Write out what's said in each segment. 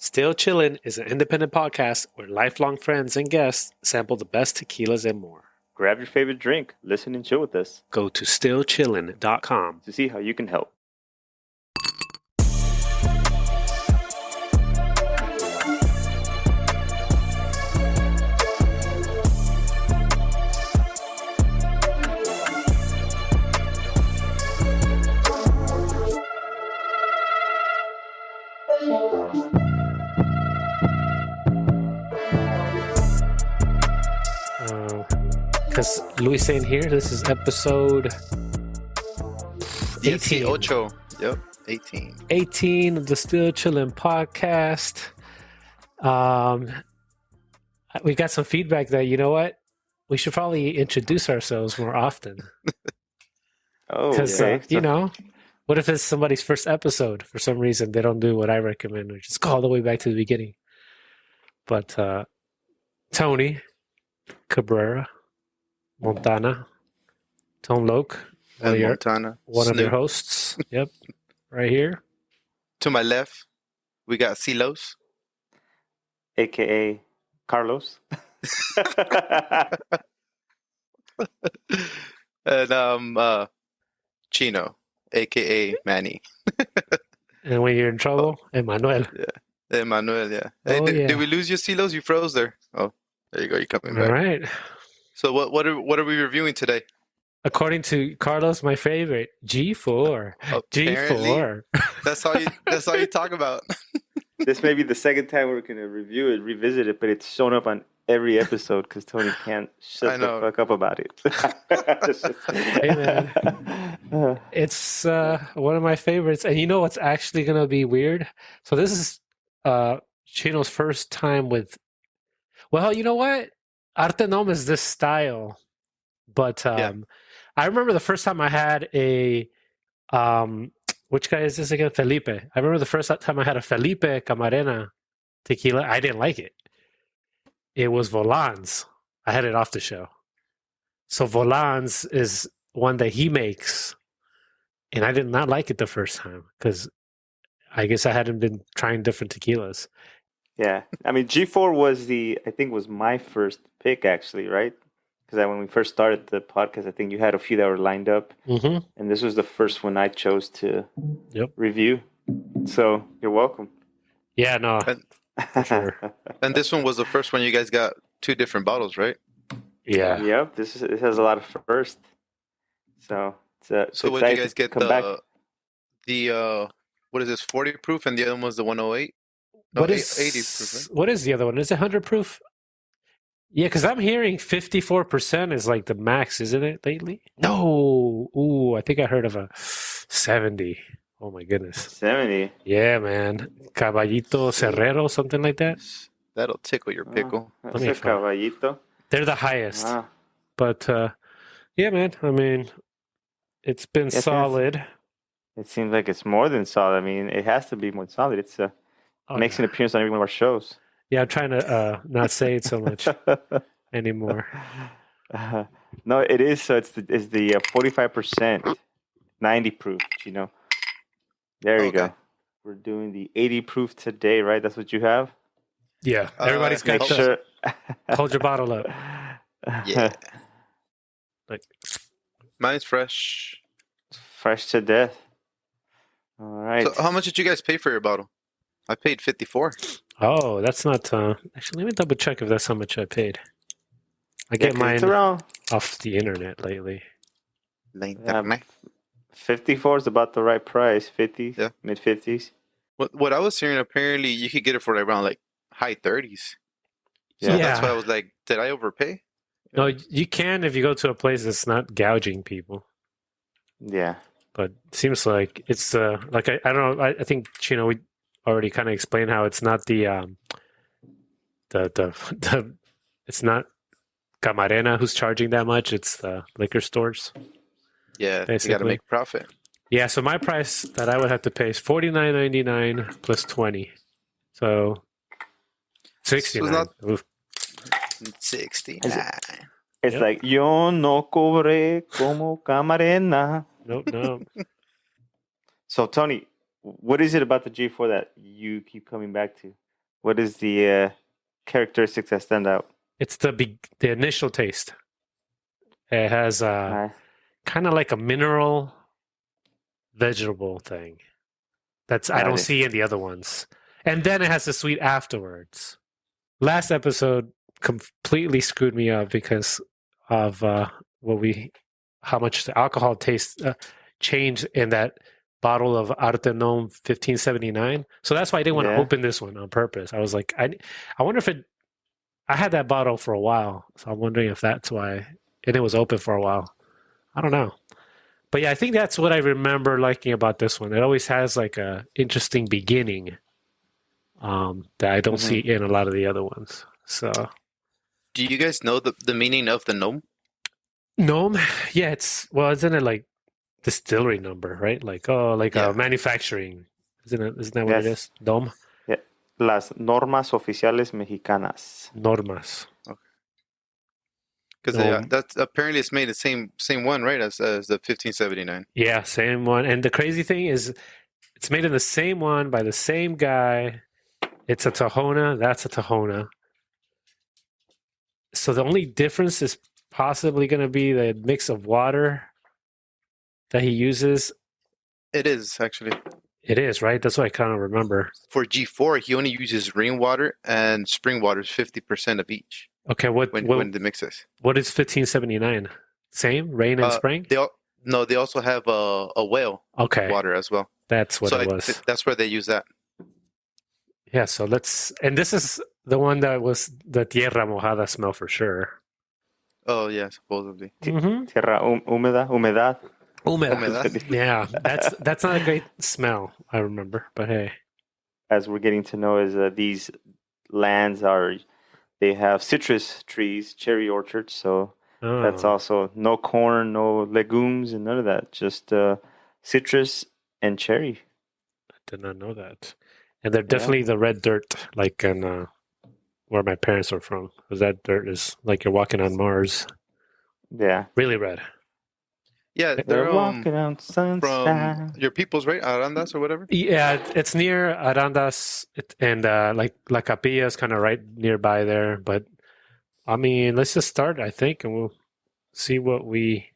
Still Chillin' is an independent podcast where lifelong friends and guests sample the best tequilas and more. Grab your favorite drink, listen and chill with us Go to stillchillin.com. to see how you can help. Because Luis ain't here, this is episode 18. Ocho. Yep, 18. 18 of the Still Chillin' podcast. We got some feedback that, you know what? We should probably introduce ourselves more often. Because, you know, what if it's somebody's first episode? For some reason, they don't do what I recommend, which is go all the way back to the beginning. But Tony Cabrera, Montana, Tom Loke, And Montana. one of your hosts. Yep, right here. To my left, we got Silos. AKA Carlos. And Chino, aka Manny. And when you're in trouble, Emmanuel. Emmanuel, yeah. Oh, Hey, yeah. did we lose you, Silos? You froze there. Oh, there you go. You're coming All back. right. So what are we reviewing today? According to Carlos, my favorite, G4. Apparently, G4. That's all you talk about. This may be the second time we're going to review it, revisit it, but it's shown up on every episode because Tony can't shut the fuck up about it. Hey, man. It's one of my favorites. And you know what's actually going to be weird? So this is Chino's first time with... Well, you know what? Arte Nom is this style. But I remember the first time I had a... which guy is this again? Felipe. I remember the first time I had a Felipe Camarena tequila. I didn't like it. It was Volan's. I had it off the show. So Volan's is one that he makes. And I did not like it the first time because I guess I hadn't been trying different tequilas. Yeah. I mean, G4 was my first pick, actually, right? Because when we first started the podcast, I think you had a few that were lined up. Mm-hmm. And this was the first one I chose to review. So you're welcome. Yeah, no. For sure. And this one was the first one you guys got two different bottles, right? Yeah. Yep. This has a lot of first. So so what did you guys get? The what is this, 40 proof, and the other one was the 108? No, 80 proof, right? What is the other one? Is it 100 proof? Yeah, because I'm hearing 54% is like the max, isn't it, lately? No. Ooh, I think I heard of a 70. Oh, my goodness. 70? Yeah, man. Caballito Cerrero, something like that. That'll tickle your pickle. That's a caballito. They're the highest. Wow. But, yeah, man. I mean, it's been solid. It seems like it's more than solid. I mean, it has to be more solid. It makes an appearance on every one of our shows. Yeah, I'm trying to not say it so much anymore. No, it is. So it's the 45%, 90 proof. You know, there you go. We're doing the 80 proof today, right? That's what you have. Yeah, everybody's got. Make sure. Hold your bottle up. Yeah, like mine's fresh to death. All right. So how much did you guys pay for your bottle? I paid 54. Oh, that's not... actually, let me double check if that's how much I paid. I get mine off the internet lately. 54 is about the right price. 50, mid-50s. What I was hearing, apparently, you could get it for around like high 30s. So that's why I was like, did I overpay? No, you can if you go to a place that's not gouging people. Yeah. But it seems like it's... like, I don't know. I think, Chino, we already kind of explained how it's not the it's not Camarena who's charging that much. It's the liquor stores. Yeah, basically. You got to make profit. Yeah, so my price that I would have to pay is $49.99 plus 20, so 69. So 69. It's like yo no cobré como Camarena. Nope. So Tony, what is it about the G4 that you keep coming back to? What is the characteristics that stand out? It's the initial taste. It has kind of like a mineral vegetable thing. I don't see in the other ones. And then it has the sweet afterwards. Last episode completely screwed me up because of how much the alcohol taste changed in that bottle of Artenom 1579. So that's why I didn't want to open this one on purpose. I was like, I wonder if I had that bottle for a while, so I'm wondering if that's why. And it was open for a while. I don't know. But yeah, I think that's what I remember liking about this one. It always has like a interesting beginning that I don't see in a lot of the other ones. So, do you guys know the meaning of the gnome? Gnome? Yeah, isn't it like distillery number, right? Like manufacturing. Isn't that what it is? Gnome? Yeah. Las normas oficiales mexicanas. Normas. Okay. Because that's apparently it's made the same one, right, as the 1579. Yeah, same one. And the crazy thing is, it's made in the same one by the same guy. It's a Tahona. That's a Tahona. So the only difference is possibly going to be the mix of water that he uses. It is, actually. It is, right? That's what I kind of remember. For G4, he only uses rainwater and spring water is 50% of each. Okay, when the mix is. What is 1579? Same? Rain and spring? They also have a whale water as well. That's what it was. That's where they use that. Yeah, so and this is the one that was the tierra mojada smell for sure. Oh, yeah, supposedly. Tierra húmeda, humedad. Humedad. Yeah, that's not a great smell, I remember, but hey. As we're getting to know, is these lands they have citrus trees, cherry orchards, so that's also no corn, no legumes, and none of that. Just citrus and cherry. I did not know that. And they're definitely the red dirt, like in where my parents are from. Because that dirt is like you're walking on Mars. Yeah. Really red. Yeah, they're walking on sunshine. From your people's, right? Arandas or whatever? Yeah, it's near Arandas, and like La Capilla is kind of right nearby there. But, I mean, let's just start, I think, and we'll see what we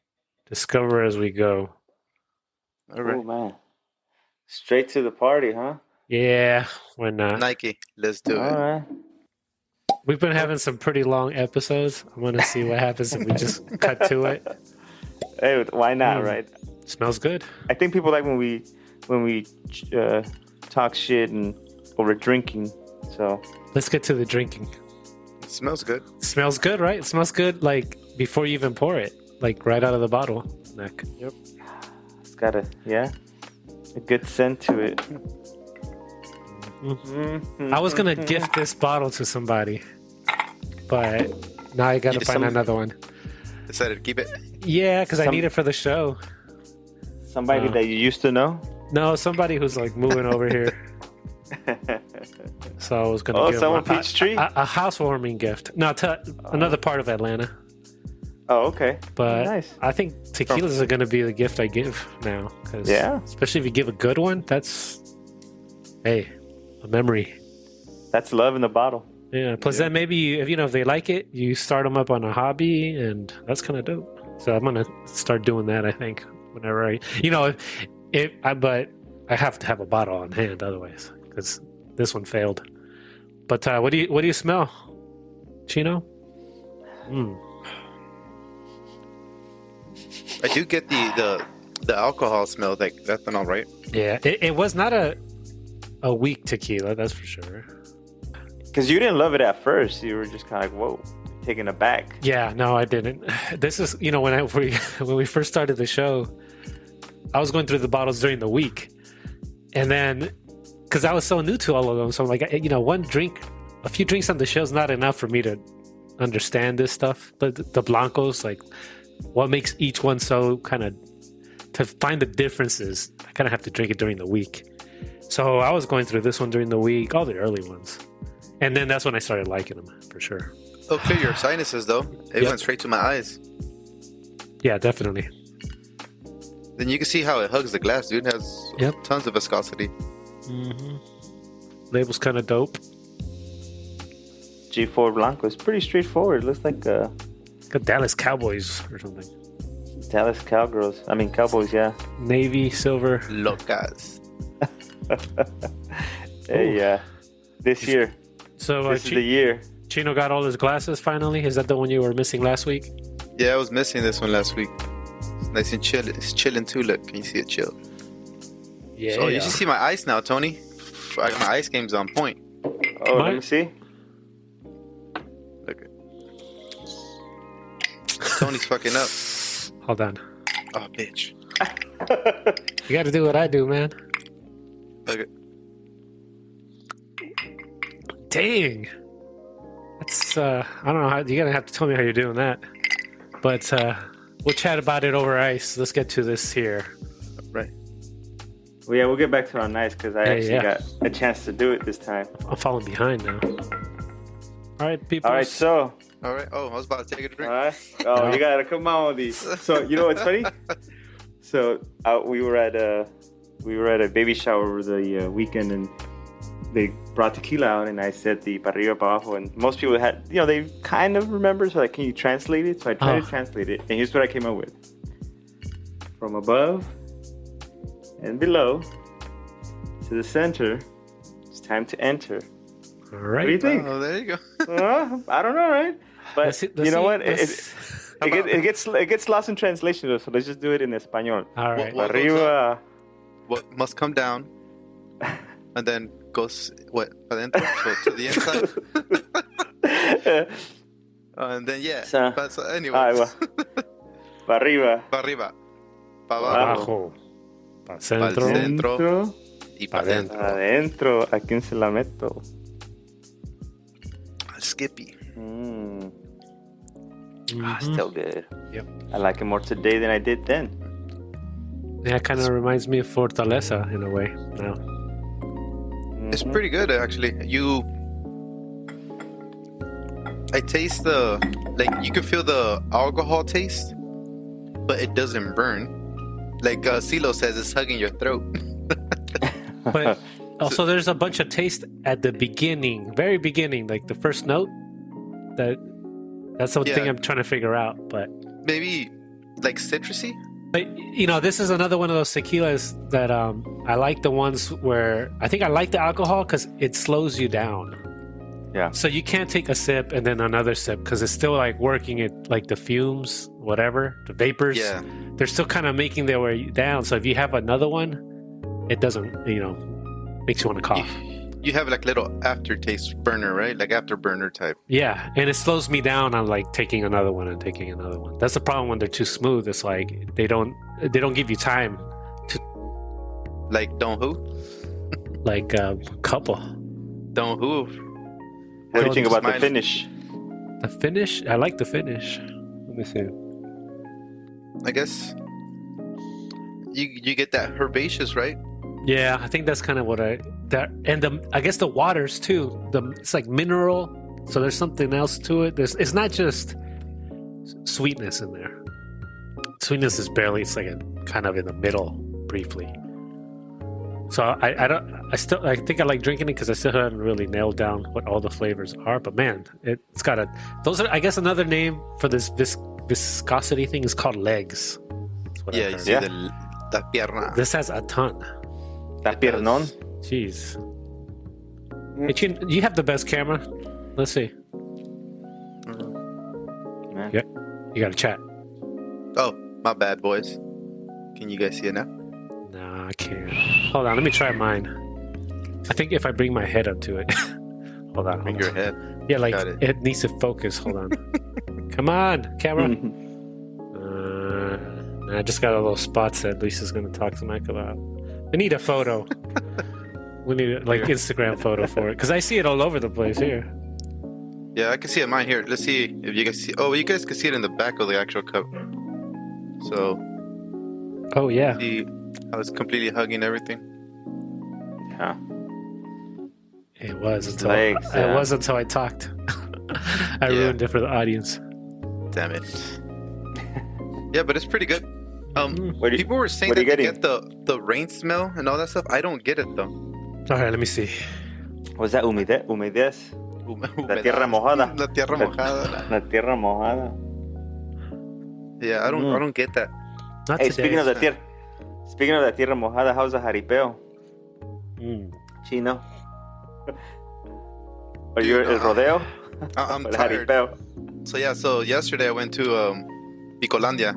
discover as we go. All right. Oh, man. Straight to the party, huh? Yeah, why not? Nike, let's do it. All right. We've been having some pretty long episodes. I'm going to see what happens if we just cut to it. Hey, why not, right? Smells good. I think people like when we talk shit and over drinking. So let's get to the drinking. It smells good. It smells good, right? It smells good, like before you even pour it, like right out of the bottle neck. Yep. It's got a good scent to it. I was gonna gift this bottle to somebody, but now I gotta find another one. Decided to keep it? Yeah, because I need it for the show. Somebody that you used to know? No, somebody who's like moving over here. So I was gonna give someone Peachtree? a housewarming gift. No, to another part of Atlanta. Oh, okay. But nice. I think tequilas are gonna be the gift I give now. Especially if you give a good one, that's a memory. That's love in the bottle. Yeah. Plus, then maybe if they like it, you start them up on a hobby, and that's kind of dope. So I'm gonna start doing that. I think whenever but I have to have a bottle on hand otherwise, because this one failed. But what do you smell, Chino? I do get the alcohol smell, like ethanol, right? Yeah. It was not a weak tequila, that's for sure. Because you didn't love it at first. You were just kind of like, whoa, taken aback. Yeah, no, I didn't. This is, when we first started the show, I was going through the bottles during the week. And then, because I was so new to all of them, so I'm like, a few drinks on the show is not enough for me to understand this stuff. But the Blancos, like, what makes each one so to find the differences, I kind of have to drink it during the week. So I was going through this one during the week, all the early ones. And then that's when I started liking them, for sure. Oh, clear your sinuses, though. It went straight to my eyes. Yeah, definitely. Then you can see how it hugs the glass, dude. It has tons of viscosity. Label's kind of dope. G4 Blanco. It's pretty straightforward. It looks like Dallas Cowboys or something. Dallas Cowgirls. I mean Cowboys, yeah. Navy, silver. Locas. Hey, this year. So this is the year. Chino got all his glasses finally. Is that the one you were missing last week? Yeah, I was missing this one last week. It's nice and chill. It's chilling too. Look, can you see it chill? Yeah. So you should see my ice now, Tony. My ice game's on point. Oh, let me see. Look at Tony's fucking up. Hold on. Oh, bitch. You got to do what I do, man. Look at. Dang. That's I don't know how you're gonna have to tell me how you're doing that. But we'll chat about it over ice. Let's get to this here. Right. Well, yeah, we'll get back to it on ice because I actually got a chance to do it this time. I'm falling behind now. All right, people. All right, so. All right. Oh, I was about to take a drink. All right. Oh, you gotta come on with these. So you know what's funny? So we were at a baby shower over the weekend, and they brought tequila out, and I said the pa arriba, pa abajo, and most people had, they kind of remember, so like, can you translate it? So I tried to translate it, and here's what I came up with. From above and below to the center, it's time to enter. All right. What do you think? Oh, there you go. I don't know, right? But let's you know what? It gets lost in translation, though, so let's just do it in español. All right. What Arriba. What must come down, and then goes adentro, so to the inside. And then so anyway. Pa arriba. Pa arriba. Pa abajo. Pa centro. Y pa adentro. Adentro. ¿A quién se la meto? Skippy. Still good. Yep. I like it more today than I did then. Yeah, it kind of reminds me of Fortaleza in a way now. It's pretty good, actually. I taste you can feel the alcohol taste, but it doesn't burn. Like CeeLo says, it's hugging your throat. But also, there's a bunch of taste at the beginning, very beginning, like the first note. That's the thing I'm trying to figure out. But maybe like citrusy. But this is another one of those tequilas that I like the ones where I think I like the alcohol because it slows you down. Yeah. So you can't take a sip and then another sip because it's still like working it, like the fumes, whatever, the vapors. Yeah. They're still kind of making their way down. So if you have another one, it doesn't, makes you want to cough. You have like little aftertaste burner, right? Like afterburner type. Yeah, and it slows me down on like taking another one and taking another one. That's the problem when they're too smooth. It's like they don't give you time to. Like don't who? Like a couple. Don't who? What do you think about the finish? The finish? I like the finish. Let me see. I guess you get that herbaceous, right? Yeah, I think that's kind of what I guess the waters too. It's like mineral, so there's something else to it. It's not just sweetness in there. Sweetness is barely. It's like kind of in the middle, briefly. So I think I like drinking it because I still haven't really nailed down what all the flavors are. But man, it's got those are, I guess, another name for this viscosity thing is called legs. Yeah, you see the pierna. This has a ton. La piernon. Jeez. Hey, you have the best camera. Let's see. Yeah, you got a chat. Oh, my bad, boys. Can you guys see it now? No, I can't. Hold on, let me try mine. I think if I bring my head up to it. Hold on. Bring your head. Yeah, like it needs to focus. Hold on. Come on, camera. I just got all those spots that Lisa's going to talk to Mike about. We need a photo. We need a Instagram photo for it because I see it all over the place here. Yeah, I can see it mine here. Let's see if you guys see. Oh, you guys can see it in the back of the actual cup. So. Oh yeah. See, I was completely hugging everything. Yeah. It was until I talked. I ruined it for the audience. Damn it. Yeah, but it's pretty good. People were saying that they get the rain smell and all that stuff. I don't get it though. All right, let me see. Was that humedez? La tierra mojada. La tierra mojada. La tierra mojada. Yeah, I don't get that. Not Hey, today. speaking of the tierra mojada, how's the jaripeo? Chino. Are you el rodeo? I'm El tired. jaripeo. So yesterday I went to Picolandia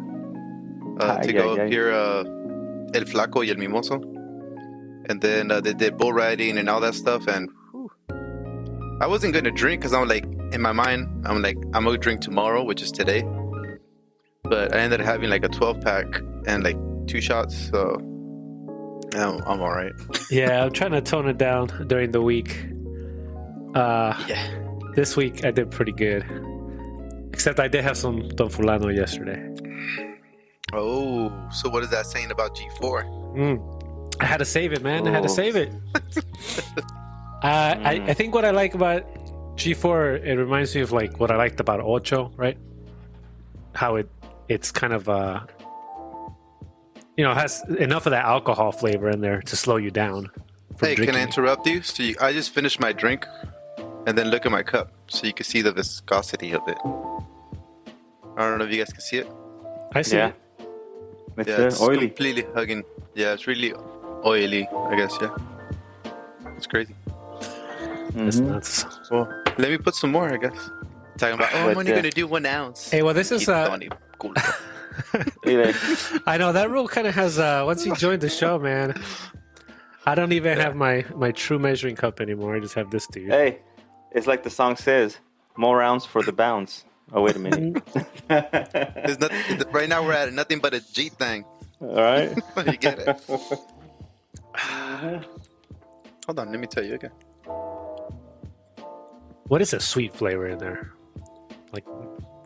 to go hear El Flaco y El Mimoso. And then they did bull riding and all that stuff. And I wasn't going to drink because I'm like, in my mind, I'm like, I'm going to drink tomorrow, which is today. But I ended up having like a 12-pack and like 2 shots. So I'm all right. Yeah, I'm trying to tone it down during the week. This week I did pretty good. Except I did have some Don Fulano yesterday. Oh, so what is that saying about G4? I had to save it, man. I had to save it. I think what I like about G4, it reminds me of like what I liked about Ocho, right? How it's kind of has enough of that alcohol flavor in there to slow you down. Hey, can I interrupt you? So I just finished my drink, and then look at my cup, so you can see the viscosity of it. I don't know if you guys can see it. I see it. It's oily. Completely hugging. Yeah, it's really oily, I guess. Yeah, it's crazy. It's nuts. Well, let me put some more, I guess. Talking about, I'm only going to do 1 ounce. Hey, well, this is I know that rule kind of has once you join the show, man, I don't even have my true measuring cup anymore. I just have this dude. Hey, it's like the song says, more rounds for the bounce. Oh, wait a minute. Right now we're at nothing but a G thing. All right. You get it. Hold on, let me tell you again. What is a sweet flavor in there? Like,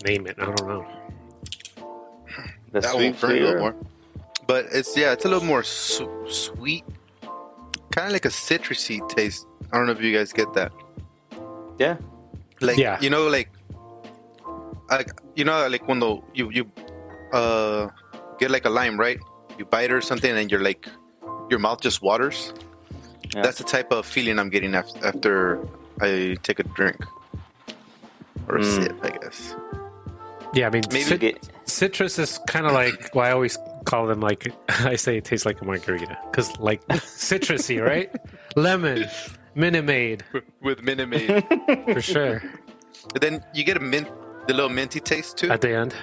name it. I don't know. The That sweet won't burn a little flavor. more. But it's a little more sweet. Kind of like a citrusy taste. I don't know if you guys get that. Yeah. Like, Yeah. like when you get like a lime, right? You bite or something and you're like, your mouth just waters. Yeah. That's the type of feeling I'm getting after I take a drink. Or a sip, I guess. Yeah, I mean, Maybe citrus is kind of like, well, I always call them like, I say it tastes like a margarita. Because, like, citrusy, right? Lemon, Minute Maid. with Minute Maid. For sure. But then you get the little minty taste too. At the end.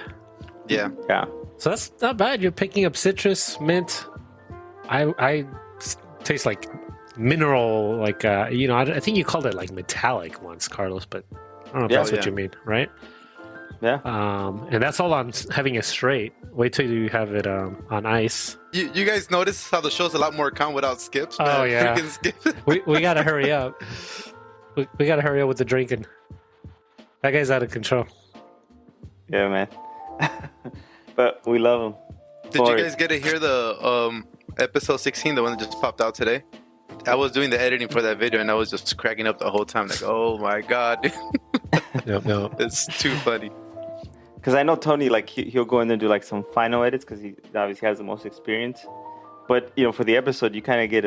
Yeah. Yeah. So that's not bad. You're picking up citrus, mint. I taste like mineral, like, I think you called it like metallic once, Carlos, but I don't know if that's what you mean, right? Yeah. And that's all on having it straight. Wait till you have it on ice. You guys notice how the show's a lot more calm without skips? Oh, man? yeah. Freaking skip. We got to hurry up. We got to hurry up with the drinking. That guy's out of control. Yeah, man. But we love him. Did you guys get to hear the episode 16, the one that just popped out today? I was doing the editing for that video and I was just cracking up the whole time. Like, oh my God. No. It's too funny. Because I know Tony, like, he'll go in there and do like some final edits because he obviously has the most experience. But, for the episode, you kind of get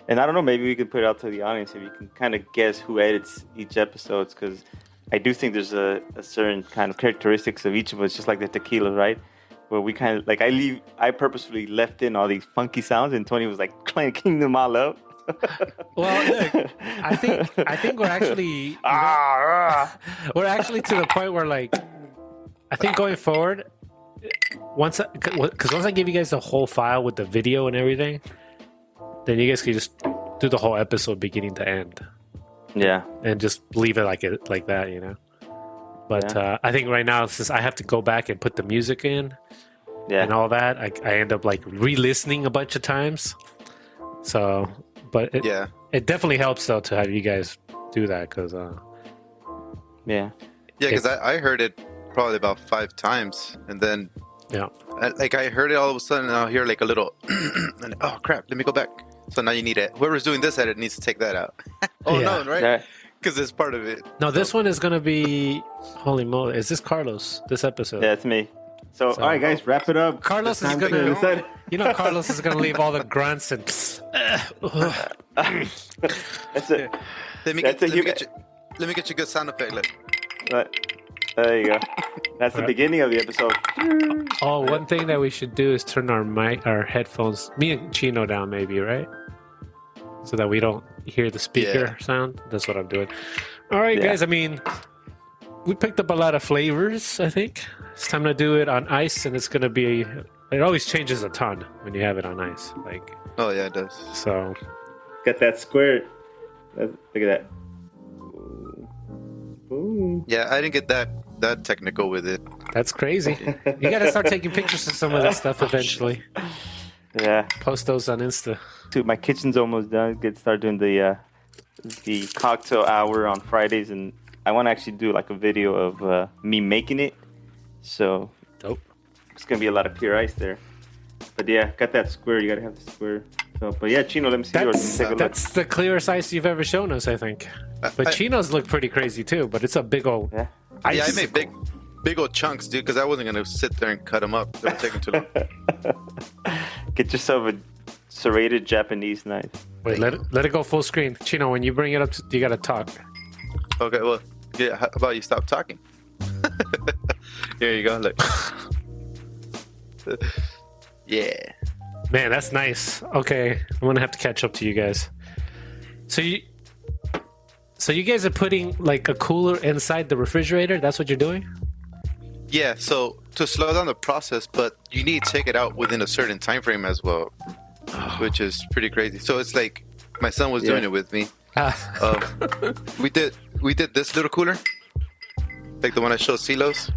and I don't know, maybe we could put it out to the audience if you can kind of guess who edits each episode, because I do think there's a certain kind of characteristics of each of us, just like the tequila, right? Where we kind of, like, I purposefully left in all these funky sounds and Tony was like clanking them all up. Well, look, I think we're actually we're actually to the point where, like, I think going forward, once I give you guys the whole file with the video and everything, then you guys can just do the whole episode beginning to end. Yeah, and just leave it like that, But I think right now, since I have to go back and put the music in, and all that, I end up like re-listening a bunch of times. So, but it definitely helps though to have you guys do that because because I heard it probably about 5 times, and then I heard it all of a sudden, and I'll hear like a little, and oh crap, let me go back. So now you need it. Whoever's doing this edit needs to take that out. No, right? Because it's part of it. No, this one is gonna be. Holy moly! Is this Carlos? This episode? Yeah, it's me. So all right, guys, wrap it up. Carlos is gonna. Carlos is gonna leave all the grunts and. That's it. Let me get me get you a good sound effect. Look. There you go. That's the beginning of the episode. Oh, one thing that we should do is turn our headphones, me and Chino, down maybe, right? So that we don't hear the speaker sound. That's what I'm doing. All right, guys. I mean, we picked up a lot of flavors, I think. It's time to do it on ice, and it's going to be... It always changes a ton when you have it on ice. Like, oh, yeah, it does. So... Got that square. Look at that. Ooh. Yeah, I didn't get that technical with it. That's crazy. You got to start taking pictures of some of this stuff eventually. Yeah. Post those on Insta. Dude, my kitchen's almost done. Start doing the cocktail hour on Fridays, and I want to actually do like a video of me making it. So dope. It's gonna be a lot of pure ice there. But yeah, got that square. You gotta have the square. So, but yeah, Chino, let me see yours. Take a look. That's the clearest ice you've ever shown us, I think. But Chino's look pretty crazy too. But it's a big old ice. Yeah, I made big old chunks, dude, because I wasn't gonna sit there and cut them up. They were taking too long. Get yourself a serrated Japanese knife. Wait, let it go full screen. Chino, when you bring it up, you gotta talk. Okay, well, yeah. How about you stop talking? Here you go. Look. Yeah. Man, that's nice. Okay, I'm gonna have to catch up to you guys. So you guys are putting like a cooler inside the refrigerator? That's what you're doing? Yeah. So to slow down the process, but you need to take it out within a certain time frame as well, which is pretty crazy. So it's like my son was doing it with me. We did this little cooler, like the one I showed Silos,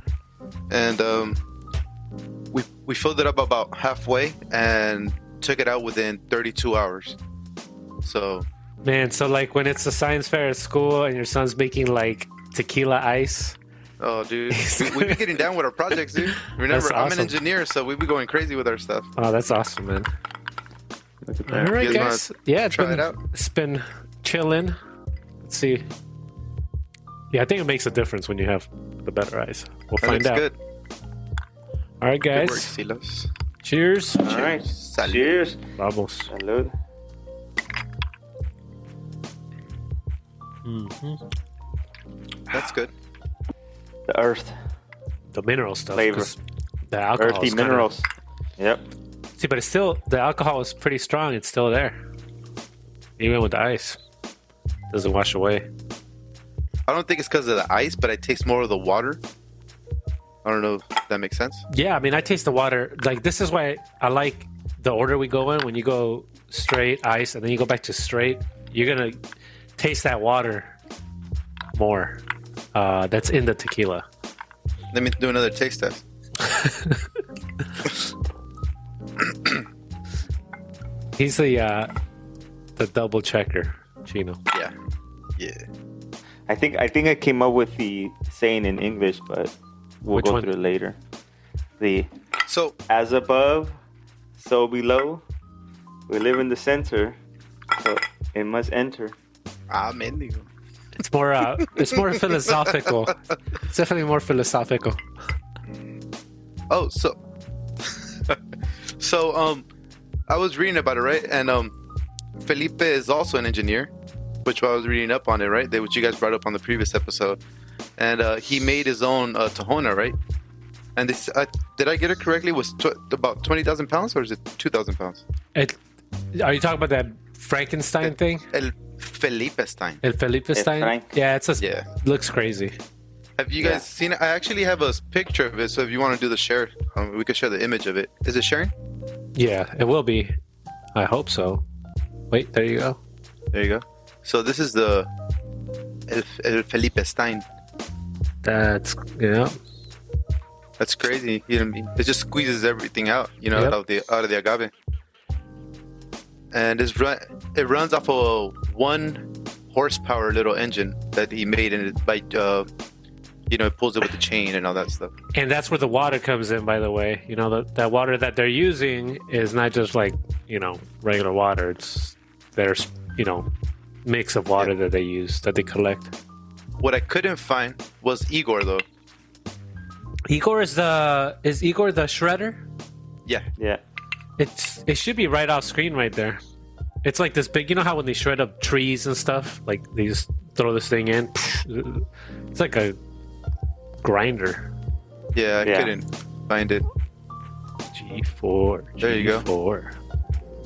and we filled it up about halfway and took it out within 32 hours. So, man, so like when it's a science fair at school and your son's making like tequila ice. Oh, dude, we be getting down with our projects, dude. Remember, I'm an engineer, so we be going crazy with our stuff. Oh, that's awesome, man. Look at that. All right, guys. Yeah, it's been chilling. Let's see. Yeah, I think it makes a difference when you have the better ice. We'll find out. Good. All right, guys. Good work, Silos. Cheers. All right. Salud. Cheers. Vamos. Salud. That's good. The earth. The mineral stuff. Flavor. The alcohol. Earthy minerals. Yep. See, but it's still, the alcohol is pretty strong. It's still there. Even with the ice. Doesn't wash away. I don't think it's because of the ice, but I taste more of the water. I don't know if that makes sense. Yeah, I mean, I taste the water. Like, this is why I like the order we go in. When you go straight, ice, and then you go back to straight, you're going to taste that water more. That's in the tequila. Let me do another taste test. He's the double checker, Chino. Yeah. Yeah. I think I came up with the saying in English, but we'll go through it later. So as above, so below. We live in the center, so it must enter. Amen. It's more philosophical. It's definitely more philosophical. Oh, so I was reading about it, right? And Felipe is also an engineer, which I was reading up on it, right? Which you guys brought up on the previous episode. And he made his own Tahona, right? And this, did I get it correctly? Was about 20,000 pounds, or is it 2,000 pounds? Are you talking about that Frankenstein thing? El Felipe Stein. El Felipe Stein? Yeah, looks crazy. Have you guys seen it? I actually have a picture of it, so if you want to do the share, we could share the image of it. Is it sharing? Yeah, it will be. I hope so. Wait, there you go. There you go. So this is the El Felipe Stein. That's crazy. You know what I mean? It just squeezes everything out, out of the agave. And it runs off a 1 horsepower little engine that he made, and it pulls it with the chain and all that stuff. And that's where the water comes in, by the way. That water that they're using is not just like, regular water. There's mix of water that they use, that they collect. What I couldn't find was Igor, though. Igor is Igor the shredder? Yeah. Yeah. It should be right off screen right there. It's like this big, how when they shred up trees and stuff, like they just throw this thing in. It's like a grinder. Yeah, I couldn't find it. G4. There you go. G4.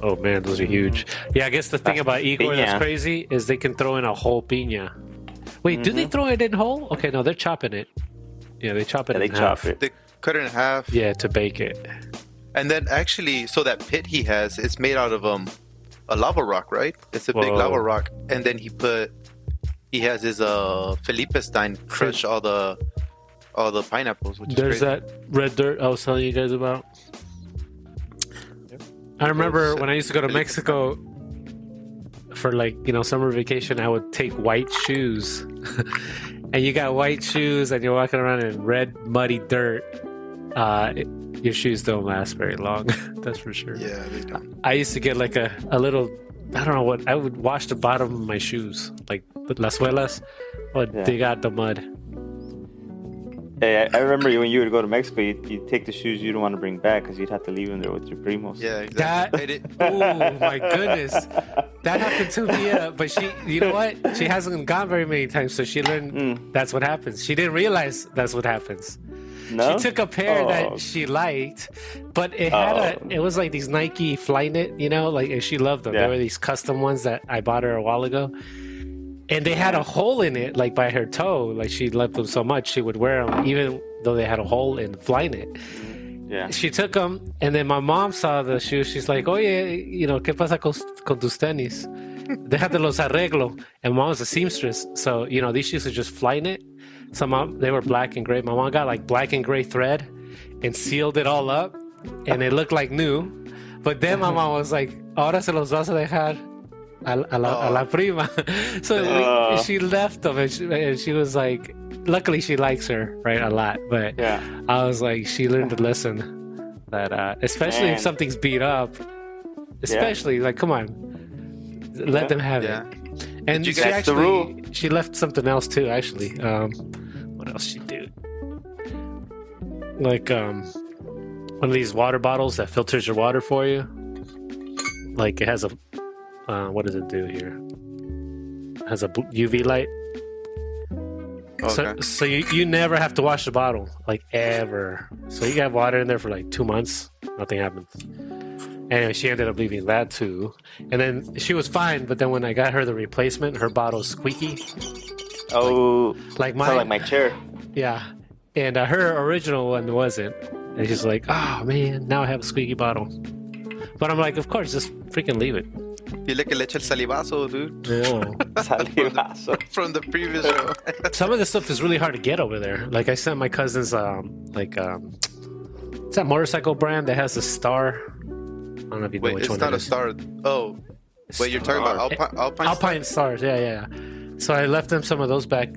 Oh man, those are huge. Yeah, I guess the thing about Igor that's crazy is they can throw in a whole piña. Wait, do they throw it in whole? Okay, no, they're chopping it. Yeah, they chop it in half. They cut it in half. Yeah, to bake it. And then actually, so that pit he has, it's made out of a lava rock, right? It's a big lava rock. And then he has his Felipe Stein crush all the pineapples, which There's is crazy. that red dirt I was telling you guys about. I remember when I used to go to Mexico for summer vacation, I would take white shoes. And you got white shoes and you're walking around in red, muddy dirt. Your shoes don't last very long. That's for sure. Yeah, they don't. I used to get like a little, I don't know what, I would wash the bottom of my shoes, like las suelas, or dig out the mud. Hey, I remember when you would go to Mexico, you'd take the shoes you don't want to bring back because you'd have to leave them there with your primos. Yeah, exactly. Oh my goodness, that happened to me. But she, you know what? She hasn't gone very many times, so she learned that's what happens. She didn't realize that's what happens. No? She took a pair that she liked, but it had it was like these Nike Flyknit, and she loved them. They were these custom ones that I bought her a while ago. And they had a hole in it, like by her toe. Like she loved them so much, she would wear them, even though they had a hole in Flyknit. Yeah. She took them, and then my mom saw the shoes. She's like, "Oye, ¿qué pasa con tus tenis? Déjate los arreglo." And mom was a seamstress, so these shoes are just Flyknit. So they were black and gray. My mom got like black and gray thread and sealed it all up, and it looked like new. But then my mom was like, "Ahora se los vas a dejar a la prima." So she left them, and she was like, luckily she likes her, right, a lot. But I was like, she learned a lesson that, especially if something's beat up, especially like, come on, let them have it. And she left something else too, actually. What else she do? Like one of these water bottles that filters your water for you. Like it has a what does it do here? It has a UV light. Okay. So you never have to wash the bottle, like ever. So you got water in there for like 2 months, nothing happens. Anyway, she ended up leaving that too. And then she was fine, but then when I got her the replacement, her bottle's squeaky. Oh, like mine. Like my chair. Yeah. And her original one wasn't. And she's like, "Oh man, now I have a squeaky bottle." But I'm like, of course, just freaking leave it. Dile que le eche el salivazo, dude. Yeah. Salivazo. From the previous show. Some of this stuff is really hard to get over there. Like I sent my cousins, it's that motorcycle brand that has a star. I don't know if you know which one. It's not a star. Oh, wait, you're talking about Alpine stars. Yeah. So I left them some of those back,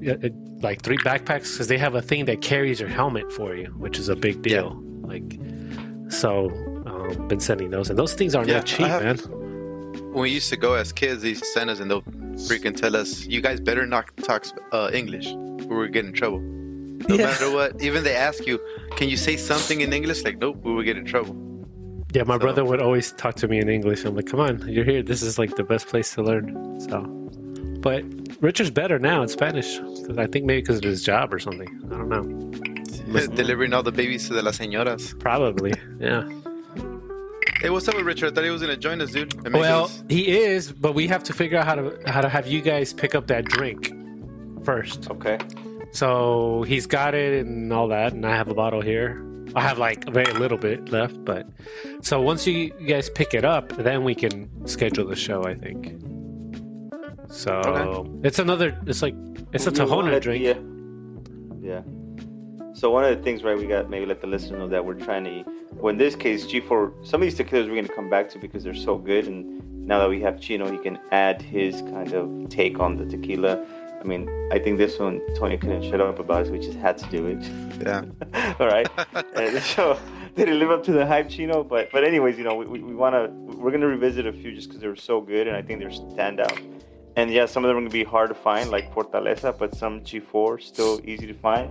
like 3 backpacks, because they have a thing that carries your helmet for you, which is a big deal. Been sending those, and those things are not cheap, man. When we used to go as kids, they used to send us, and they'll freaking tell us, "You guys better not talk English, or we're getting in trouble." No matter what, even they ask you, "Can you say something in English?" Like, nope, we will get in trouble. Yeah, my brother would always talk to me in English. I'm like, "Come on, you're here. This is like the best place to learn." So, but Richard's better now in Spanish. I think maybe because of his job or something. I don't know. Delivering all the babies to the las señoras. Probably, yeah. Hey, what's up with Richard? I thought he was gonna join us, dude. Well, he is, but we have to figure out how to have you guys pick up that drink first. Okay. So he's got it and all that, and I have a bottle here. I have like a very little bit left, but so once you guys pick it up, then we can schedule the show, I think. So it's a Tahona drink. Yeah. So one of the things, right, we got maybe let the listener know that we're trying to, well, in this case, G4, some of these tequilas we're going to come back to because they're so good, and now that we have Chino, he can add his kind of take on the tequila. I mean, I think this one Tony couldn't shut up about it, so we just had to do it. Yeah. All right. So did it live up to the hype, Chino? But anyways, we're gonna revisit a few just because they were so good, and I think they're standout. And yeah, some of them are gonna be hard to find, like Fortaleza, but some G4 still easy to find.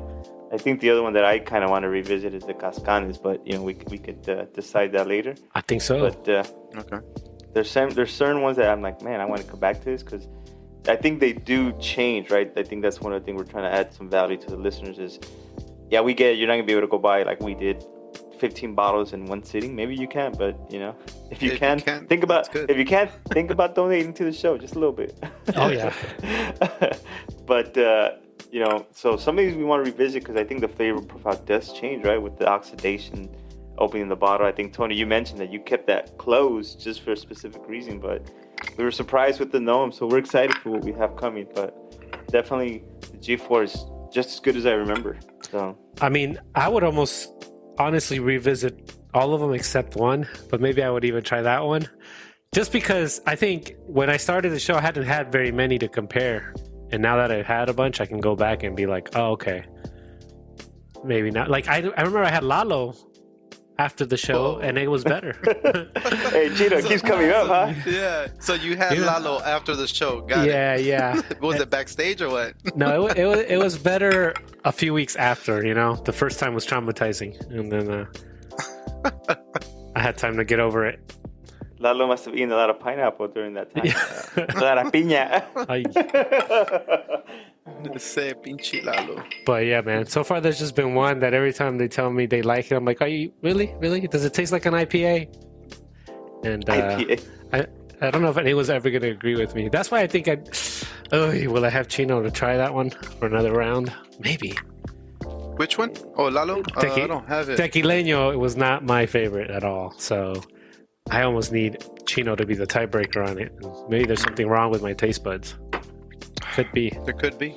I think the other one that I kind of want to revisit is the Cascanes, but we could decide that later. I think so. But okay, there's certain ones that I'm like, man, I want to come back to this because I think they do change, right? I think that's one of the things we're trying to add some value to the listeners is, yeah, we get it. You're not going to be able to go buy like we did 15 bottles in one sitting. Maybe you can, but if you can, think about donating to the show just a little bit. Oh yeah. But so some of these we want to revisit because I think the flavor profile does change, right, with the oxidation, opening the bottle. I think Tony, you mentioned that you kept that closed just for a specific reason, but we were surprised with the gnome, so we're excited for what we have coming. But definitely the G4 is just as good as I remember. So I mean, I would almost honestly revisit all of them except one, but maybe I would even try that one, just because I think when I started the show I hadn't had very many to compare, and now that I've had a bunch I can go back and be like, oh okay, maybe not. Like I remember I had Lalo after the show and it was better. Hey, Chino keeps coming up, huh? Yeah, so you had Lalo after the show. Got it. Yeah. Was it backstage or what? No, it was better a few weeks after. The first time was traumatizing, and then I had time to get over it. Lalo must have eaten a lot of pineapple during that time. A lot of piña. Say pinche Lalo. But yeah, man. So far, there's just been one that every time they tell me they like it, I'm like, "Are you really? Does it taste like an IPA?" And IPA. I don't know if anyone's ever going to agree with me. That's why I think will I have Chino to try that one for another round? Maybe. Which one? Oh, Lalo? I don't have it. Tequileño was not my favorite at all. So I almost need Chino to be the tiebreaker on it. Maybe there's something wrong with my taste buds. Could be. There could be.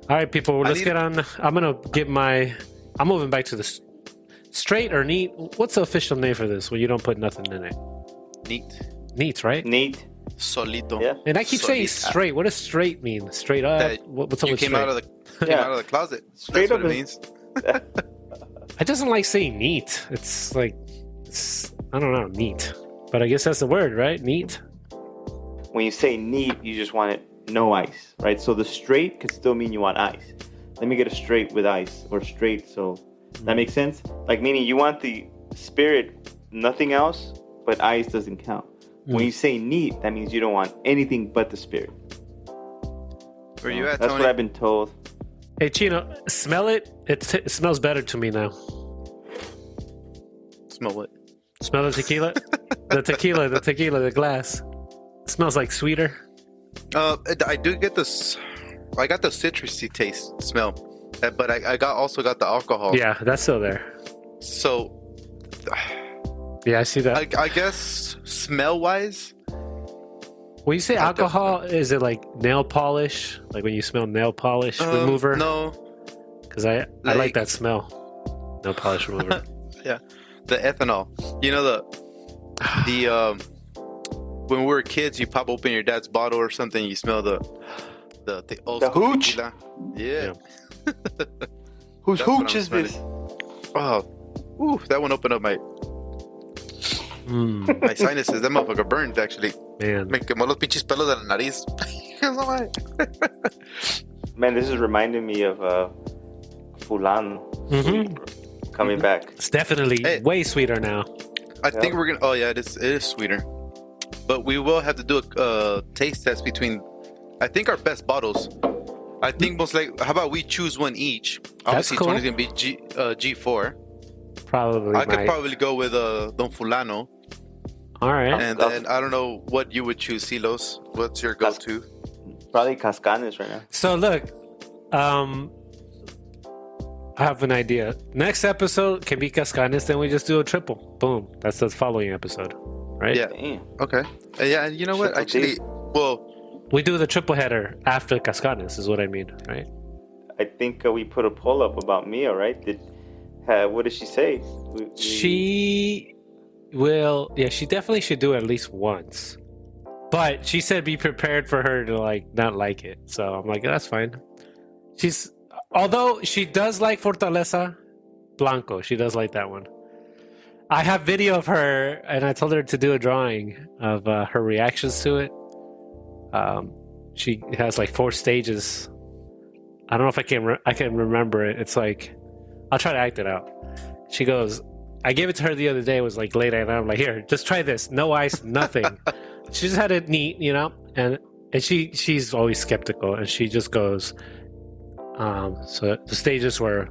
All right, people, let's get on. I'm moving back to the straight or neat. What's the official name for this when you don't put nothing in it? Neat, right? Neat. Solito. Yeah. And I keep saying straight. What does straight mean? Straight up? What's up with straight? Out of the closet. Straight That's up what it means. I doesn't like saying neat. It's like, I don't know, neat. But I guess that's the word, right? Neat. When you say neat, you just want it no ice, right? So the straight could still mean you want ice. Let me get a straight with ice, or straight. So that makes sense? Like, meaning you want the spirit, nothing else, but ice doesn't count. When you say neat, that means you don't want anything but the spirit. Where you at, That's Tony? what I've been told. Hey, Chino, smell it. It smells better to me now. Smell what? Smell the tequila? the tequila, the glass. It smells like sweeter. I do get this. I got the citrusy taste smell, but I also got the alcohol. Yeah, that's still there. So, yeah, I see that. I guess smell wise. When you say alcohol, is it like nail polish? Like when you smell nail polish remover? No, because I like that smell. Nail polish remover. Yeah, the ethanol. You know the when we were kids, you pop open your dad's bottle or something, you smell the old the hooch. Tequila. Yeah. Whose hooch is this? Oh, ooh, that one opened up my sinuses. That motherfucker burned actually. Man, Me quemó los pinches pelos de la nariz. Man, this is reminding me of Fulano coming back. it's definitely way sweeter now. I think we're gonna. Oh yeah, it is sweeter. But we will have to do a taste test between, I think, our best bottles. I think most like, how about we choose one each? That's Obviously, cool. Tony's gonna be G4. Probably. I could probably go with Don Fulano. All right. And then I don't know what you would choose, Silos. What's your go-to? Probably Cascanes right now. So look, I have an idea. Next episode can be Cascanes, then we just do a triple. Boom. That's the following episode, right? Yeah. Damn. Okay. Yeah, and you know what? Triple Actually, We do the triple header after Cascanes, is what I mean, right? I think we put a poll up about Mia, right? What did she say? She will. Yeah, she definitely should do it at least once. But she said be prepared for her to like not like it. So I'm like, that's fine. Although she does like Fortaleza Blanco, she does like that one. I have video of her, and I told her to do a drawing of her reactions to it. She has like 4 stages. I don't know if I can remember it. It's like, I'll try to act it out. She goes, I gave it to her the other day. It was like late at night. I'm like, here, just try this. No ice, nothing. She just had it neat, and and she's always skeptical, and she just goes. So the stages were.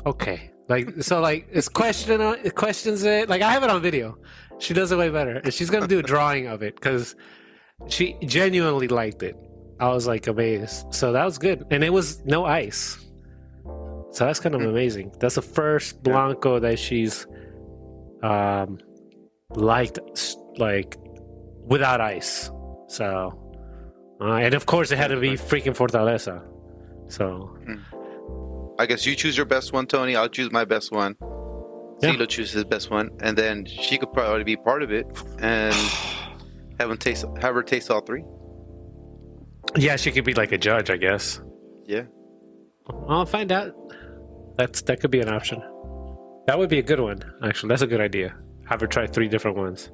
Okay, it's it questions it. Like I have it on video. She does it way better, and she's gonna do a drawing of it because she genuinely liked it. I was like amazed. So that was good, and it was no ice. So that's kind of amazing. That's the first Blanco that she's liked like without ice. So and of course it had to be freaking Fortaleza. So. I guess you choose your best one, Tony. I'll choose my best one. Yeah. CeeLo chooses his best one, and then she could probably be part of it and have her taste all three. Yeah, she could be like a judge, I guess. Yeah. I'll find out. That could be an option. That would be a good one, actually. That's a good idea. Have her try 3 different ones.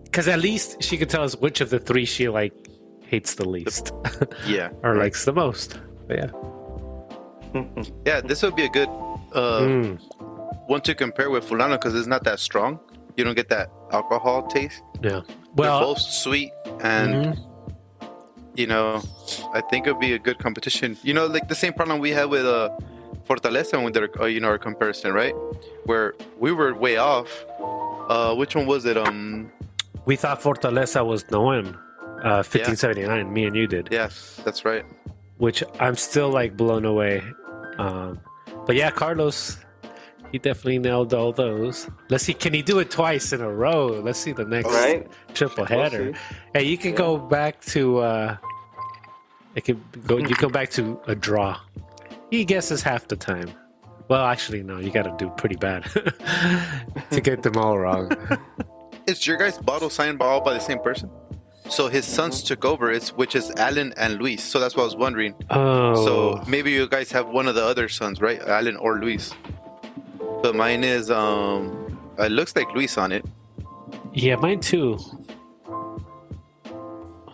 Because at least she could tell us which of the 3 she hates the least. Yeah. Or likes the most. But yeah. Yeah, this would be a good one to compare with Fulano because it's not that strong. You don't get that alcohol taste. Yeah. Well, they're both sweet and I think it would be a good competition. Like the same problem we had with Fortaleza when they're our comparison, right? Where we were way off. Which one was it? We thought Fortaleza was Noem, 1579. Me and you did. Yes, that's right. Which I'm still blown away. But yeah, Carlos, he definitely nailed all those. Let's see, can he do it twice in a row? Let's see the next triple header. Hey, you can go back to you go back to a draw. He guesses half the time. Well, actually, no, you got to do pretty bad to get them all wrong. Is your guys' bottle signed all by the same person? So his sons took over, which is Alan and Luis. So that's what I was wondering. Oh. So maybe you guys have one of the other sons, right? Alan or Luis. But mine is, it looks like Luis on it. Yeah, mine too.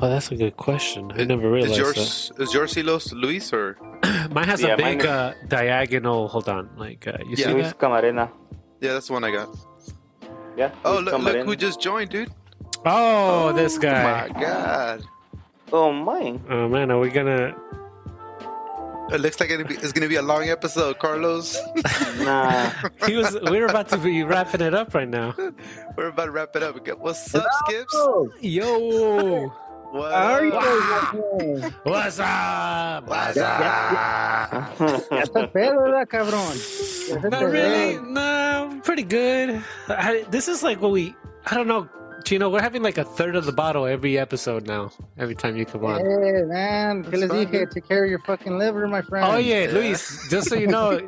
Oh, that's a good question. I never realized that. Is yours CeeLo Luis or? Mine has a big diagonal. Hold on, you see Luis that? Camarena. Yeah, that's the one I got. Yeah. Oh, look who just joined, dude. Oh, this guy. Oh my God. Oh, mine. Oh man, are we gonna? It looks like it's gonna be a long episode, Carlos. Nah. We're about to be wrapping it up right now. We're about to wrap it up. What's up, Skips? Yo. What How are you up? guys? What's up? What's up? Ya estás pedo, ¿verdad, cabrón? Not really. No, pretty good. This is like what I don't know. Chino, we're having like a third of the bottle every episode now. Every time you come on. Hey, man. ¿Qué les dije? Take care of your fucking liver, my friend. Oh, yeah, Luis. Just so you know,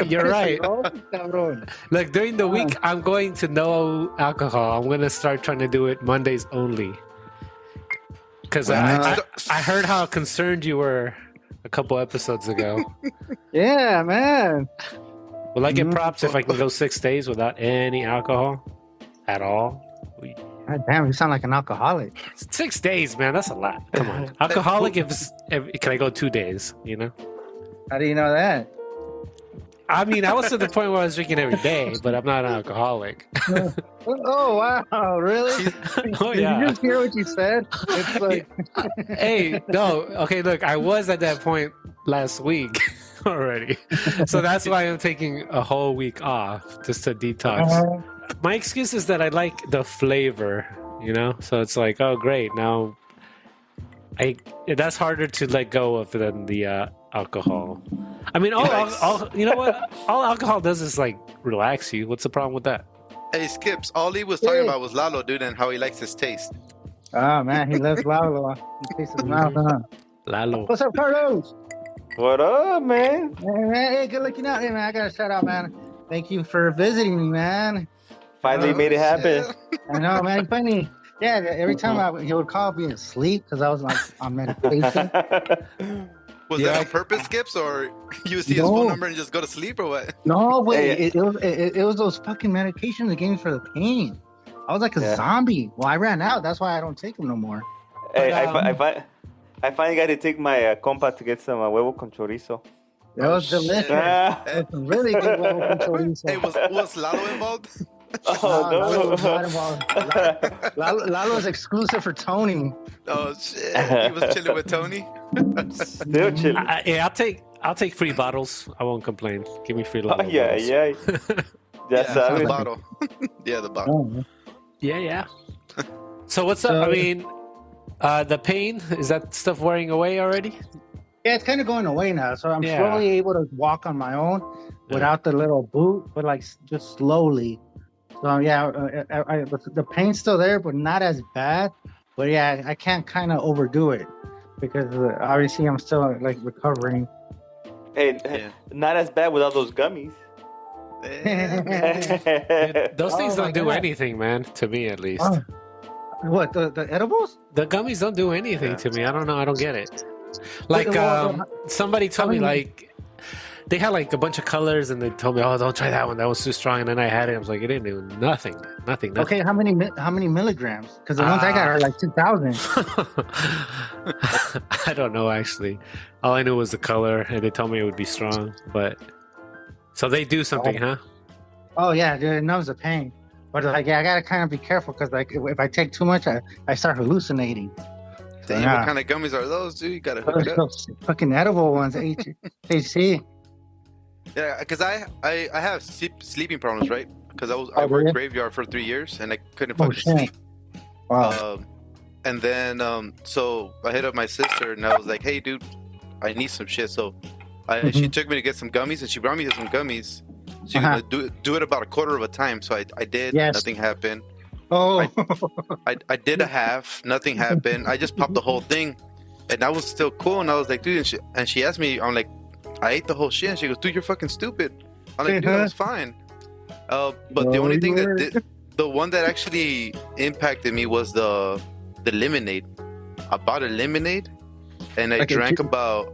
you're right. Cabrón. Look, during the week, I'm going to no alcohol. I'm going to start trying to do it Mondays only. Because I heard how concerned you were a couple episodes ago. Yeah, man. Will I get props if I can go 6 days without any alcohol at all? God damn, you sound like an alcoholic. 6 days, man. That's a lot. Come on. Alcoholic, can I go 2 days, How do you know that? I mean, I was to the point where I was drinking every day, but I'm not an alcoholic. Oh, wow. Really? Oh, Did yeah. you just hear what you said? It's like... Hey, no. Okay, look, I was at that point last week already. So that's why I'm taking a whole week off just to detox. My excuse is that I like the flavor, So it's like, oh, great. Now, that's harder to let go of than the alcohol. I mean, all you know what? All alcohol does is relax you. What's the problem with that? Hey, Skips, all he was talking about was Lalo, dude, and how he likes his taste. Oh, man, he loves Lalo. He tastes his mouth, huh? Lalo. What's up, Carlos? What up, man? Hey, man. Hey, good looking out. Hey, man, I got to shout out, man. Thank you for visiting me, man. Finally made it happen. I know, man. Funny. Yeah, every time he would call me asleep because I was on medication. Was that on purpose, Skips, or you see his phone number and just go to sleep, or what? No, wait. It was those fucking medications that gave me for the pain. I was like a zombie. Well, I ran out. That's why I don't take them no more. Hey, I finally got to take my compa to get some huevo con chorizo. It was delicious. It's really good huevo con chorizo. Hey, was Lalo involved? Oh, no. Lalo was not involved. Lalo is exclusive for Tony. Oh shit! He was chilling with Tony. Still chilling. Yeah, I'll take free bottles. I won't complain. Give me free Lalo. Oh, yeah, bottles. yeah. That's Yeah, the it. bottle. Yeah, the bottle. Oh, Yeah. So what's up? I mean, the pain, is that stuff wearing away already? yeah, it's kind of going away now. So I'm Yeah. slowly able to walk on my own without the little boot, but like just slowly. So yeah, the pain's still there, but not as bad. But yeah, I can't kind of overdo it because obviously I'm still like recovering. Hey, not as bad without those gummies. Those things Oh, don't do God. anything, man. To me, at least. Oh. What the edibles? The gummies don't do anything to me. I don't know. I don't get it. Like, Well, somebody told me, how many- like, they had like a bunch of colors, and they told me, "Oh, don't try that one. That was too strong." And then I had it. I was like, it didn't do nothing. Nothing. Okay, how many milligrams? Because the ones I got are like 2,000. I don't know actually. All I knew was the color, and they told me it would be strong. But so they do something, huh? Oh yeah, dude, it numbs the pain. But like, yeah, I gotta kind of be careful because like if I take too much, I start hallucinating. Damn, Yeah. what kind of gummies are those, dude? You gotta hook it up. Those fucking edible ones, HC. Yeah, because I have sleeping problems, right? Because I Oh, worked really? graveyard for 3 years and I couldn't Oh, fucking shit. sleep. Wow. And then so I hit up my sister and I was like, "Hey, dude, I need some shit." So she took me to get some gummies and she brought me some gummies. So you Uh-huh. do it about a quarter of a time. So I did. Yes. Nothing happened. Oh. I did a half. Nothing happened. I just popped the whole thing, and that was still cool. And I was like, dude, and she asked me, I'm like, I ate the whole shit. And she goes, dude, you're fucking stupid. I'm like, dude, that was fine. But the No, only you thing weren't. the one that actually impacted me was the lemonade. I bought a lemonade, and I Like a drank ju- about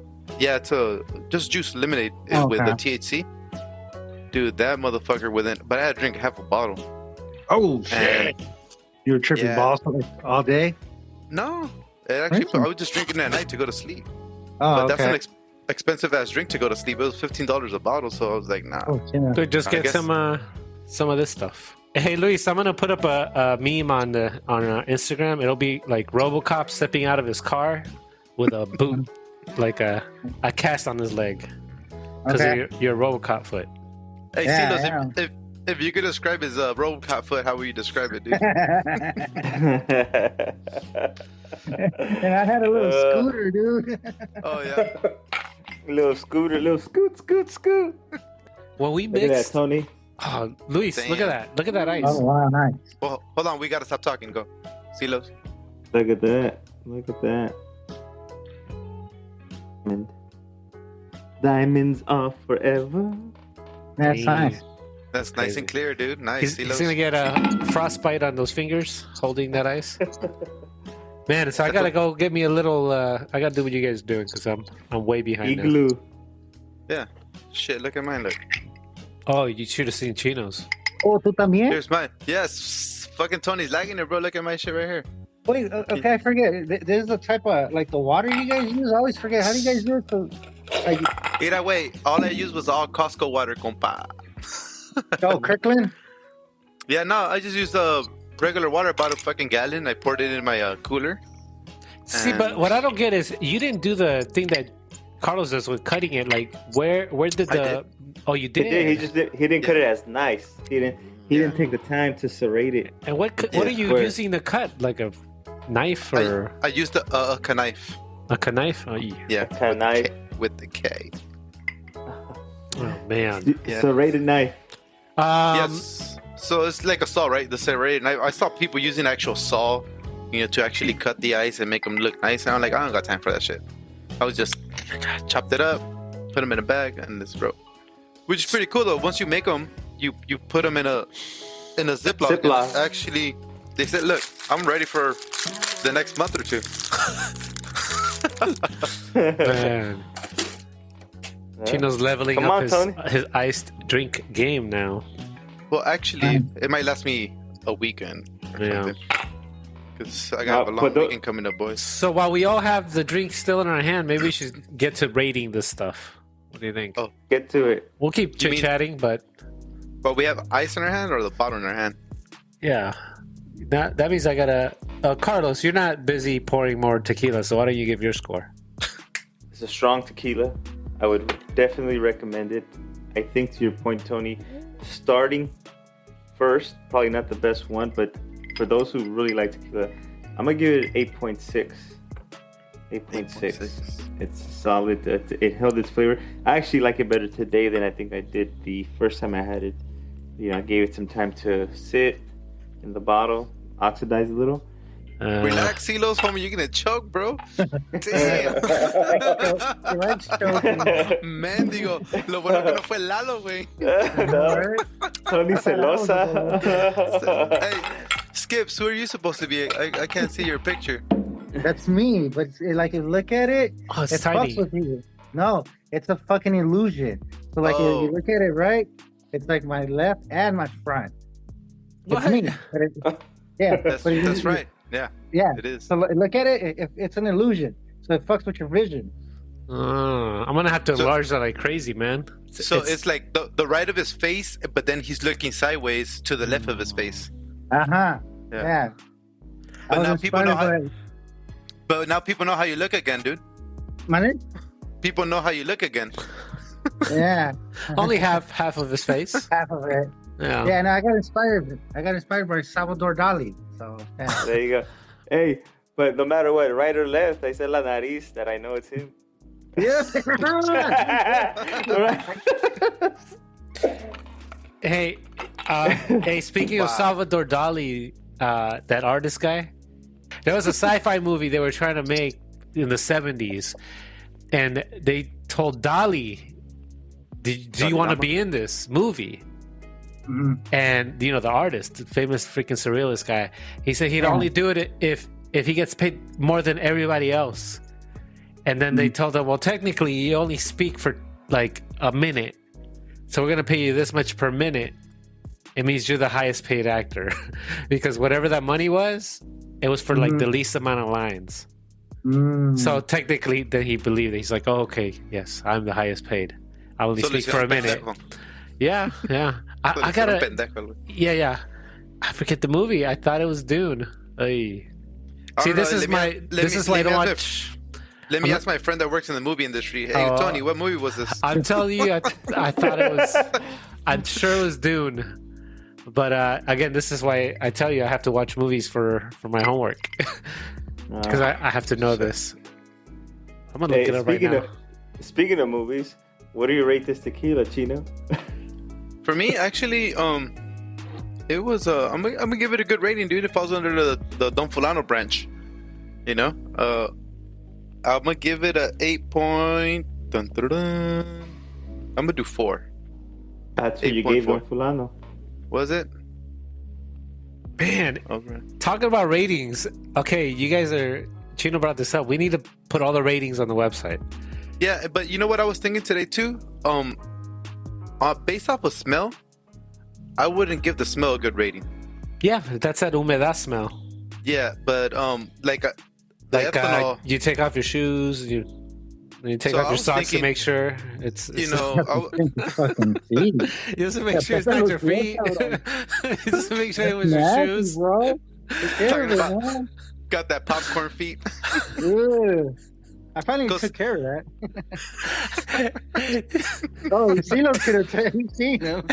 just juice lemonade with the THC. Dude, that motherfucker but I had to drink half a bottle. Oh And shit! You were tripping Yeah. balls for, like, all day. no, it actually, Really? I was just drinking at night to go to sleep. Oh, But okay. that's an expensive ass drink to go to sleep. It was $15 a bottle, so I was like, nah. Oh, shit. Dude, just I get guess- some of this stuff. Hey, Luis, I'm gonna put up a meme on Instagram. It'll be like RoboCop stepping out of his car with a boot, like a cast on his leg, because Okay. of your RoboCop foot. Hey, Yeah, Silos, if you could describe his RoboCop foot, how would you describe it, dude? And I had a little scooter, dude. Oh yeah. Little scooter, little scoot. When we Look at that, mixed, Tony. oh, Luis, look Damn. at that! Look at that ice. Oh wow, nice. Well, hold on, we gotta stop talking. Go, Silos. Look at that. Look at that. Diamonds are forever. That's Hey. nice. That's nice Crazy. and clear, dude. Nice, He's Silos. gonna get a frostbite on those fingers holding that ice. Man, so I gotta go get me a little. I gotta do what you guys are doing because I'm way behind now. Igloo. Shit, look at mine. Look, Oh, you should have seen Chino's. Oh, tú también? here's mine. Yes, fucking Tony's lagging it, bro. Look at my shit right here. Wait, okay, I forget. There's the type of like the water you guys use. I always forget. How do you guys do it? So, like, Either way, all I used was all Costco water, compa. oh, Kirkland. Yeah, no, I just used regular water. I bought a fucking gallon. I poured it in my cooler. See, but what I don't get is you didn't do the thing that Carlos does with cutting it. Like, where did I the? did. Oh, you He did. did. He didn't cut it as nice. He didn't take the time to serrate it. And what are you Where? using to cut? Like a knife or I used a knife. a knife? Oh, yeah. Yeah, Kind of knife. with the K. Oh man. Yeah. Serrated knife. Yes. So it's like a saw, right? The serrated knife. I saw people using actual saw, to actually cut the ice and make them look nice. And I'm like, I don't got time for that shit. I was just chopped it up, put them in a bag, and this broke. Which is pretty cool though. Once you make them, you put them in a Ziploc. Ziploc. And actually, they said, look, I'm ready for the next month or two. Man. Chino's leveling Come up on, Tony. his iced drink game now. Well, actually, it might last me a weekend. Yeah. Because I got a long but the- weekend coming up, boys. So while we all have the drink still in our hand, maybe we should get to rating this stuff. What do you think? Oh, get to it. We'll keep chit-chatting, but we have ice in our hand or the bottle in our hand? yeah. That means I gotta... Carlos, you're not busy pouring more tequila, so why don't you give your score? It's a strong tequila. I would definitely recommend it. I think to your point, Tony, starting first, probably not the best one, but for those who really like tequila, I'm going to give it 8.6. 8.6. It's solid. It held its flavor. I actually like it better today than I think I did the first time I had it. I gave it some time to sit in the bottle, oxidize a little. Relax, Silos, homie. You're gonna choke, bro. Damn. Mendigo. Lo bueno que no fue Lalo, güey. Tony celosa. Hey, Skips, who are you supposed to be? I can't see your picture. That's me, but like, if you look at it, it's tiny. Fucks with you. No, it's a fucking illusion. So like, if you look at it right, it's like my left and my front. It's me. Yeah, that's right. Yeah, it is. So look at it. It's an illusion. So it fucks with your vision. I'm gonna have to enlarge that like crazy, man. It's like the right of his face, but then he's looking sideways to the left of his face. Yeah. But now people know how. But now people know how you look again, dude. Money? People know how you look again. Yeah. Only half of his face. Half of it. Yeah. Yeah. No, I got inspired by Salvador Dali. So yeah. There you go. Hey, but no matter what, right or left, I said la nariz that I know it's him. Yeah. Hey, speaking of Salvador Dali, that artist guy, there was a sci-fi movie they were trying to make in the 70s, and they told Dali, do you want to be in this movie? Mm-hmm. And the artist, the famous freaking surrealist guy, he said he'd only do it if he gets paid more than everybody else. And then they told him, well, technically you only speak for like a minute, so we're gonna pay you this much per minute. It means you're the highest paid actor because whatever that money was, it was for like the least amount of lines. So technically, then he believed it. He's like, oh, okay, yes, I'm the highest paid. I only speak for a minute. Yeah. I gotta. Yeah. I forget the movie. I thought it was Dune. Ay. See, this is why I don't watch. Let me ask my friend that works in the movie industry. Hey, Tony, what movie was this? I'm telling you, I thought it was. I'm sure it was Dune. But again, this is why I tell you I have to watch movies for my homework because I have to know this. I'm gonna look it up right now. Speaking of movies, what do you rate this tequila, Chino? For me, actually, it was. I'm gonna give it a good rating, dude. It falls under the Don Fulano branch. I'm gonna give it a 8 point. I'm gonna do 4. That's what you gave Don Fulano. Was it? Man, talking about ratings. Okay, you guys Chino brought this up. We need to put all the ratings on the website. Yeah, but you know what I was thinking today too? Based off of smell, I wouldn't give the smell a good rating. Yeah, that's that humedad smell. Yeah, but ethanol, you take off your shoes, you take off your socks to make sure it's you have to make sure it's not your feet. Just to make sure it was your shoes. Bro. Got that popcorn feet. I finally took care of that. Silos could have seen him.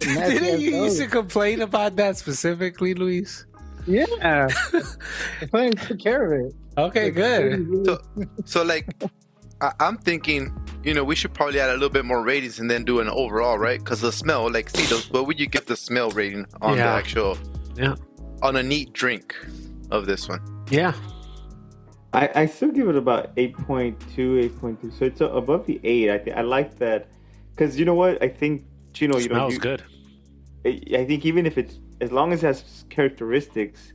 Didn't you used to complain about that specifically, Luis? Yeah. I finally took care of it. Okay, good. So like, I'm thinking, we should probably add a little bit more ratings and then do an overall, right? Because the smell, like, what would you give the smell rating on the actual, on a neat drink of this one? Yeah. I still give it about 8.2, 8.3. So it's above the 8. I like that. Because you know what? I think, Chino, it smells good. I think even if it's, as long as it has characteristics,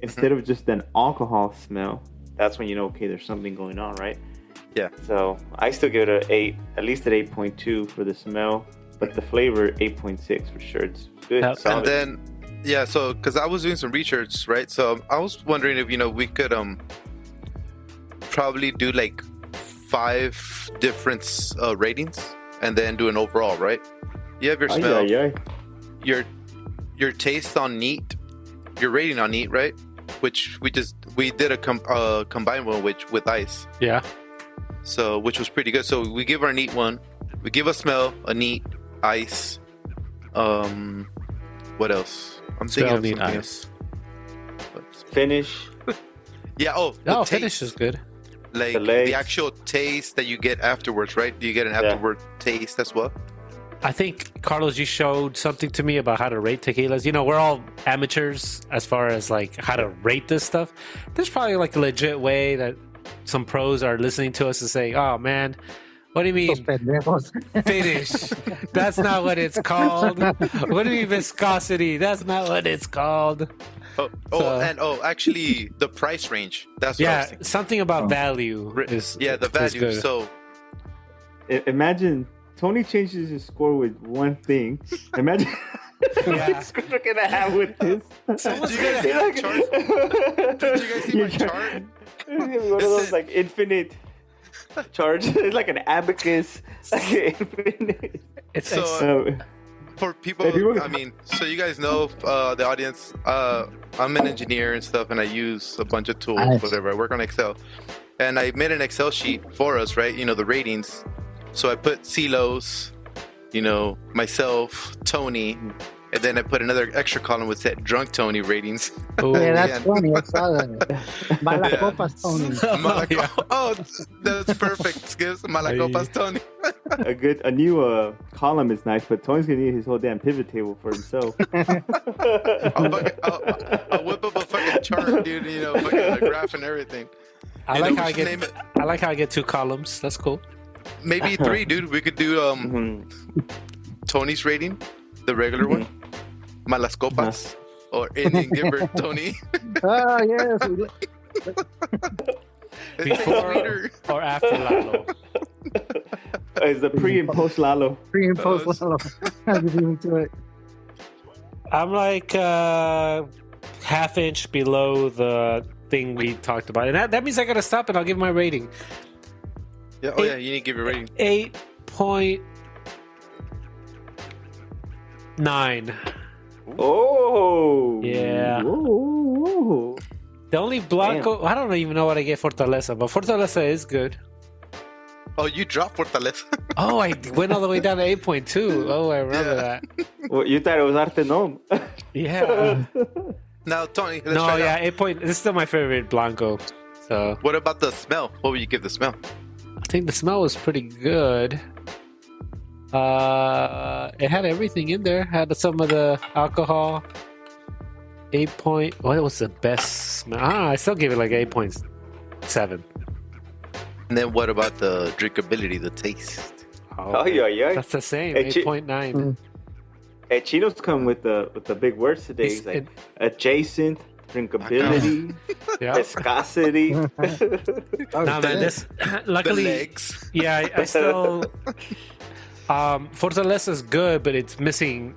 instead of just an alcohol smell, that's when okay, there's something going on, right? Yeah. So I still give it an 8, at least an 8.2 for the smell, but the flavor 8.6 for sure. It's good. And then, so because I was doing some research, right? So I was wondering if we could probably do like 5 different ratings and then do an overall, right? You have your smell, your taste on neat, your rating on neat, right? Which we did a combined one with ice. Yeah. So which was pretty good. So we give our neat one, we give a smell, a neat, ice. What else? I'm thinking of something else. Finish. Yeah. Finish is good. Like the actual taste that you get afterwards, right? Do you get an afterward taste as well? I think, Carlos, you showed something to me about how to rate tequilas. You know, we're all amateurs as far as like how to rate this stuff. There's probably like a legit way that some pros are listening to us and saying, "Oh man, what do you mean finish? That's not what it's called. What do you mean viscosity? That's not what it's called." Actually, the price range. That's what I was thinking. Something about value is the value. So imagine Tony changes his score with one thing. Imagine what score we're gonna have with this. Did you guys see my chart? Did you guys see my chart? One of those like infinite charts. It's like an abacus. Like infinite. It's so. For people, I mean, so you guys know, the audience, I'm an engineer and stuff, and I use a bunch of tools, whatever. I work on Excel. And I made an Excel sheet for us, right? You know, the ratings. So I put CeeLo's, you know, myself, Tony, and then I put another extra column with said drunk Tony ratings. Oh, yeah, that's funny. I saw that. Malacopas Tony. Oh, that's perfect, Skips. Malacopas Tony. A new column is nice, but Tony's gonna need his whole damn pivot table for himself. I'll whip up a fucking chart, dude. You know, fucking a graph and everything. I like how I get 2 columns. That's cool. Maybe 3, dude. We could do Tony's rating, the regular one, Malas Copas, or Indian Giver Tony. Oh yes. Before or after Lalo? It's the pre and post Lalo. Pre and post Lalo. How'd you do into it? I'm like half inch below the thing we talked about, and that means I gotta stop and I'll give my rating. Yeah. You need to give your rating. 8.9. Oh. Yeah. Whoa. The only Blanco, I don't even know what I get Fortaleza, but Fortaleza is good. Oh, you dropped Fortaleza. Oh, I went all the way down to 8.2. Oh, I remember that. Well, you thought it was Arte Nom. Yeah. Now, Tony, this is still my favorite Blanco. So. What about the smell? What would you give the smell? I think the smell was pretty good. It had everything in there. Had some of the alcohol. What was the best smell? I still give it like 8.7. And then what about the drinkability, the taste? Oh yeah. That's the same. 8.9. Hey, Chino's come with the big words today. He's like adjacent, drinkability, viscosity. Man, this luckily, the legs. Yeah, I still. Fortaleza is good, but it's missing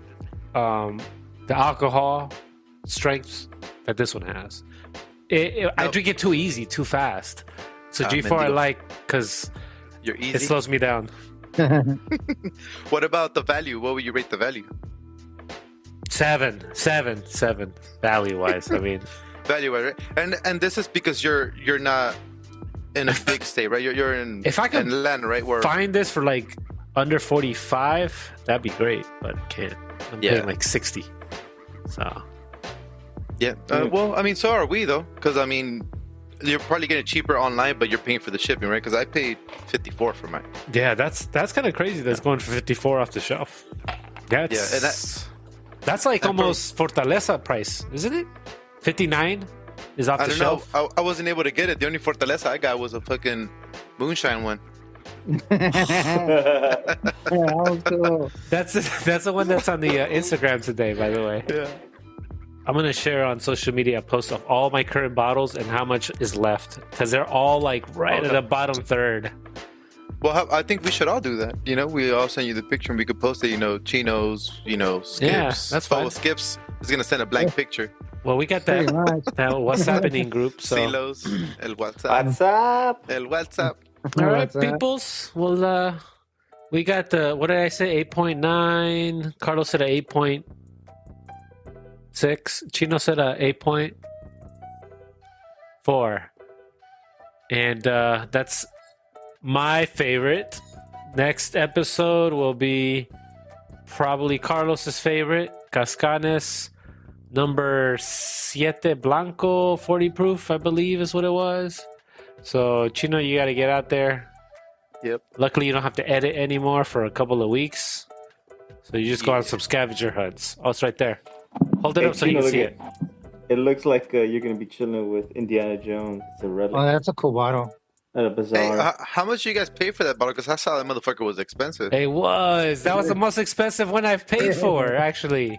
the alcohol strength that this one has. I drink it too easy, too fast. So G4 I like because it slows me down. What about the value? What would you rate the value? 7 value wise. I mean, value wise, right? And this is because you're not in a big state, right? You're in if I could land, right? Where find this for like under 45, that'd be great, but I can't. I'm paying like 60. So yeah. Well, I mean, so are we though, because I mean, you're probably getting it cheaper online, but you're paying for the shipping, right? Because I paid $54 for mine. Yeah, that's kind of crazy. That's going for $54 off the shelf. That's like almost Fortaleza price, isn't it? $59 is off the shelf. I wasn't able to get it. The only Fortaleza I got was a fucking moonshine one. Cool. That's the one that's on the Instagram today, by the way. Yeah. I'm going to share on social media a post of all my current bottles and how much is left, because they're all like right at the bottom third. Well, I think we should all do that. You know, we all send you the picture and we could post it, you know, Chino's, you know, Skips. Yeah, that's fine. Skips is going to send a blank picture. Well, we got that What's Happening group. So. CeeLo's, el WhatsApp. WhatsApp. El WhatsApp. All right, peoples. Well, we got the, what did I say? 8.9. Carlos said a 8.6. Chino said a 8.4. And that's my favorite. Next episode will be probably Carlos's favorite, Cascanes, number 7 Blanco, 40 proof, I believe is what it was. So, Chino, you got to get out there. Yep. Luckily, you don't have to edit anymore for a couple of weeks. So you just go on some scavenger hunts. Oh, it's right there. Hold it up so you can see it. It looks like you're going to be chilling with Indiana Jones. It's a relic. Oh, that's a cool bottle. At a bazaar. Hey, how much did you guys pay for that bottle? Because I saw that motherfucker was expensive. It was. That was the most expensive one I've paid for, actually.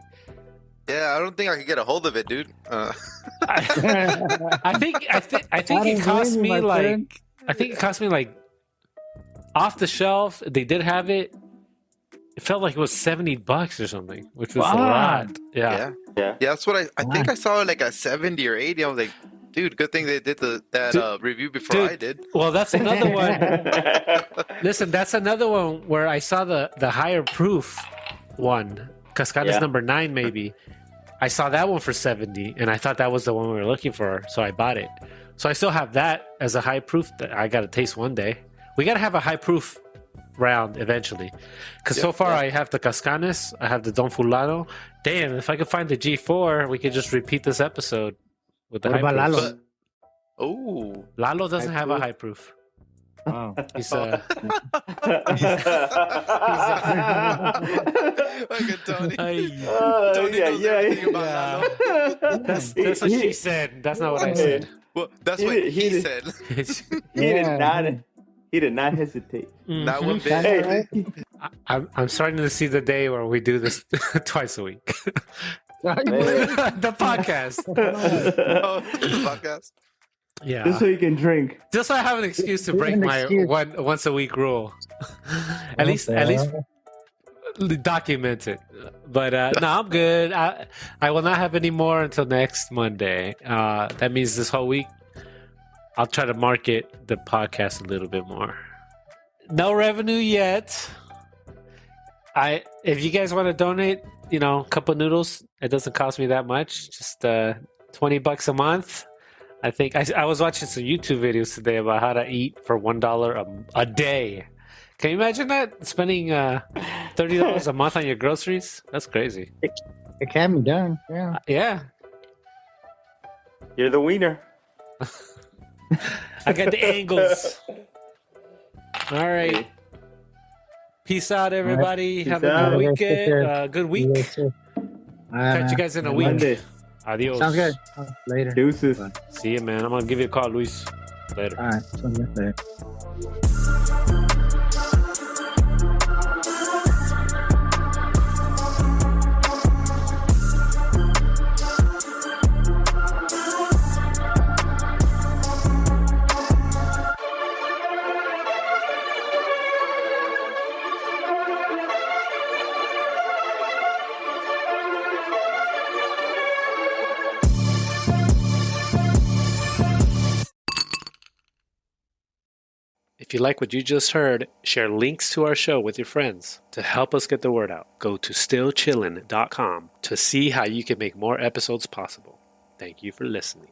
Yeah, I don't think I could get a hold of it, dude. I think it cost me like, off the shelf. They did have it. It felt like it was $70 or something, which was a lot. Yeah, that's what I think I saw it like at 70 or 80. I was like, dude, good thing they did that review before I did. Well, that's another one. Listen, that's another one where I saw the higher proof one. Cascadas number 9, maybe. I saw that one for 70, and I thought that was the one we were looking for, so I bought it. So I still have that as a high proof that I got to taste one day. We got to have a high proof round eventually. Because so far I have the Cascanes, I have the Don Fulano. Damn, if I could find the G4, we could just repeat this episode with the high proof. Lalo? Oh, Lalo doesn't have a high proof. Oh. He's Tony. Tony knows everything about Lalo. That's what she said. That's not what I said. Well, that's what he said. He did not hesitate. Not one bit. I'm starting to see the day where we do this twice a week. The podcast. Oh, the podcast. Yeah. Just so you can drink. Just so I have an excuse to break my once a week rule. At least document it. But no, I'm good. I will not have any more until next Monday. That means this whole week I'll try to market the podcast a little bit more. No revenue yet. If you guys want to donate, a cup of noodles, it doesn't cost me that much. Just $20 a month. I think I was watching some YouTube videos today about how to eat for $1 a day. Can you imagine that? Spending $30 a month on your groceries? That's crazy. It can be done. Yeah. Yeah. You're the wiener. I got the angles. All right. Peace out, everybody. Peace Have a out. good weekend. Good week. Catch you guys in a week. Monday. Adios. Sounds good. Later. Deuces. See you, man. I'm going to give you a call, Luis. Later. All right. Sounds good. Later. If you like what you just heard, share links to our show with your friends. To help us get the word out, go to stillchillin.com to see how you can make more episodes possible. Thank you for listening.